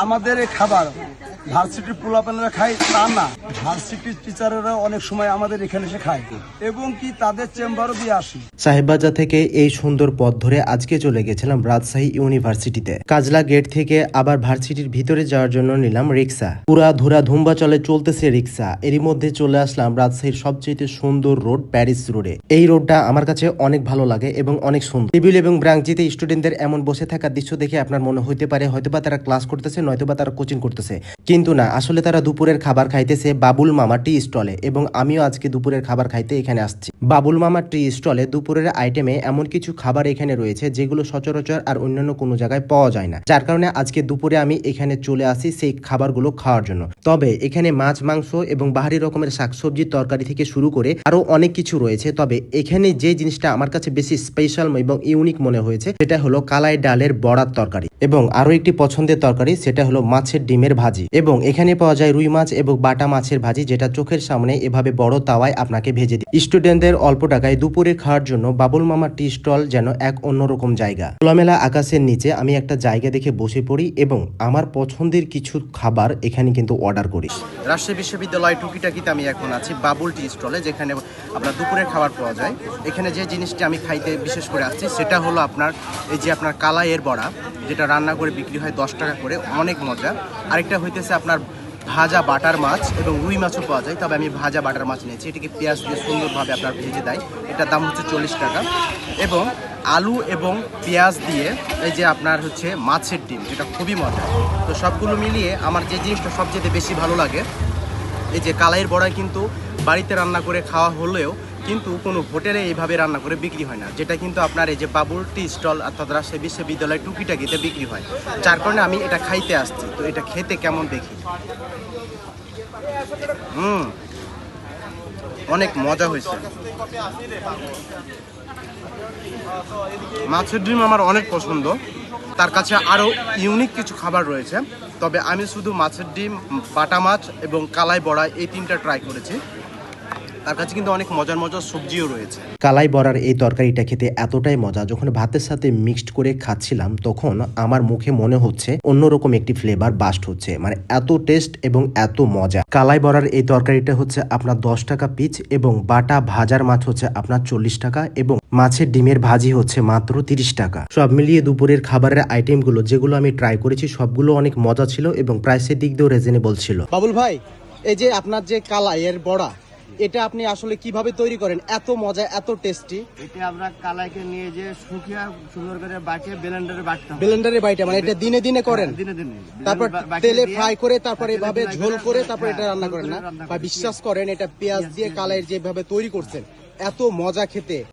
আমাদের এই খাবার ভার্সিটির পোলাপানেরা খায় তা না, ভার্সিটির টিচারেরা অনেক সময় আমাদের এখানে এসে খায় এবং কি তাদের চেম্বারও দিয়ে আসি। সাহেববাজার থেকে এই সুন্দর পথ ধরে আজকে চলে গেছিলাম রাজশাহী ইউনিভার্সিটিতে। কাজলা গেট থেকে আবার ভার্সিটির ভিতরে যাওয়ার জন্য নিলাম রিক্সা। পুরা ধুরা ধুম্বা চলে চলতেছে রিক্সা। এরই মধ্যে চলে আসলাম রাজশাহীর সবচেয়ে সুন্দর রোড প্যারিস রোডে। এই রোডটা আমার কাছে অনেক ভালো লাগে এবং অনেক সুন্দর। টেবিল এবং ব্রাঞ্চিতে স্টুডেন্টদের এমন বসে থাকার দৃশ্য দেখে আপনার মনে হইতে পারে হয়তোবা তারা ক্লাস করতেছে, নয়তোবা তারা কোচিং করতেছে, কিন্তু না, আসলে তারা দুপুরের খাবার খাইতেছে বাবুল মামা টি স্টলে। এবং আমিও আজকে দুপুরের খাবার খাইতে এখানে আসছি। বাবুল মামা টি স্টলে দুপুরের আইটেমে এমন কিছু খাবার এখানে রয়েছে যেগুলো সচরাচর আর অন্যান্য কোনো জায়গায় পাওয়া যায় না, যার কারণে আজকে দুপুরে আমি এখানে চলে আসি সেই খাবারগুলো খাওয়ার জন্য। তবে এখানে মাছ, মাংস এবং বাহারি রকমের শাকসবজি, তরকারি থেকে শুরু করে আরো অনেক কিছু রয়েছে। তবে এখানে যে জিনিসটা আমার কাছে বেশি স্পেশাল এবং ইউনিক মনে হয়েছে সেটা হলো কালাই ডালের বড়ার তরকারি, এবং আরো একটি পছন্দের তরকারি সেটা হলো মাছের ডিমের ভাজি। এবং এখানে পাওয়া যায় রুই মাছ এবং বাটা মাছের ভাজি, যেটা চোখের সামনে এভাবে বড় তাওয়ায় আপনাকে ভেজে দিই। স্টুডেন্টদের অল্প টাকায় দুপুরে খাওয়ার জন্য বাবুল মামা টি স্টল যেন এক অন্যরকম জায়গা। খোলামেলা আকাশের নিচে আমি একটা জায়গা দেখে বসে পড়ি এবং আমার পছন্দের কিছু খাবার এখানে কিন্তু অর্ডার করি। রাজশাহী বিশ্ববিদ্যালয় টুকিটাকিতে আমি এখন আছি বাবুল টি স্টলে, যেখানে আপনার দুপুরের খাবার পাওয়া যায়। এখানে যে জিনিসটি আমি খাইতে বিশেষ করে আসছি সেটা হলো আপনার এই যে আপনার কালাইয়ের বড়া, যেটা রান্না করে বিক্রি হয় 10 টাকা করে, অনেক মজা। আরেকটা হইতেছে আপনার ভাজা বাটার মাছ এবং রুই মাছও পাওয়া যায়, তবে আমি ভাজা বাটার মাছ নিয়েছি। এটিকে পেঁয়াজ দিয়ে সুন্দরভাবে আপনার ভেজে দেয়, এটার দাম হচ্ছে 40 টাকা। এবং আলু এবং পেঁয়াজ দিয়ে এই যে আপনার হচ্ছে মাছের ডিম, যেটা খুবই মজা। তো সবগুলো মিলিয়ে আমার যে জিনিসটা সবচেয়ে বেশি ভালো লাগে, এই যে কালাইয়ের বড়া কিন্তু বাড়িতে রান্না করে খাওয়া হলেও কিন্তু কোনো হোটেলে এইভাবে রান্না করে বিক্রি হয় না, যেটা কিন্তু আপনার এই যে বাবুল টি স্টল অর্থাৎ রাজশাহী বিশ্ববিদ্যালয় টুকিটাকিতে বিক্রি হয়, যার কারণে আমি এটা খাইতে আসছি। তো এটা খেতে কেমন দেখি। অনেক মজা হয়েছে। মাছের ডিম আমার অনেক পছন্দ, তার কাছে আরও ইউনিক কিছু খাবার রয়েছে, তবে আমি শুধু মাছের ডিম, বাটা মাছ এবং কালাই বড়া এই তিনটা ট্রাই করেছি। তার কাছে কিন্তু অনেক মজার মজার সবজিও রয়েছে। কালাই বড়ার এই তরকারিটা খেতে এতটাই মজা, যখন ভাতের সাথে মিক্সড করে খাচ্ছিলাম তখন আমার মুখে মনে হচ্ছে অন্যরকম একটি ফ্লেভার বাস্ট হচ্ছে, মানে এত টেস্ট এবং এত মজা। কালাই বড়ার এই তরকারিটা হচ্ছে আপনার 10 টাকা পিস এবং বাটা ভাজার মাছ হচ্ছে আপনার 40 টাকা এবং মাছের ডিমের ভাজি হচ্ছে মাত্র 30 টাকা। সব মিলিয়ে দুপুরের খাবারের আইটেমগুলো যেগুলো আমি ট্রাই করেছি সবগুলো অনেক মজা ছিল এবং প্রাইসের দিক দিয়েও রিজনেবল ছিল। বাবুল ভাই, এই যে আপনার যে কালাইয়ের বড়া, এটা আপনি আসলে কিভাবে তৈরি করেন? এত মজা, এত টেস্টি। এটা আমরা কালাইকে নিয়ে যে শুকিয়ে সুন্দর করে বাটিয়ে ব্লেন্ডারে বাটতে হবে। ব্লেন্ডারে বাইটা, মানে এটা দিনে দিনে করেন? দিনে দিনে। তারপর তেলে ফ্রাই করে তারপর এভাবে ঝোল করে তারপর এটা রান্না করেন না? বা বিশ্বাস করেন, এটা পেঁয়াজ দিয়ে কালাইয়ের যেভাবে তৈরি করছেন এত মজা খেতে।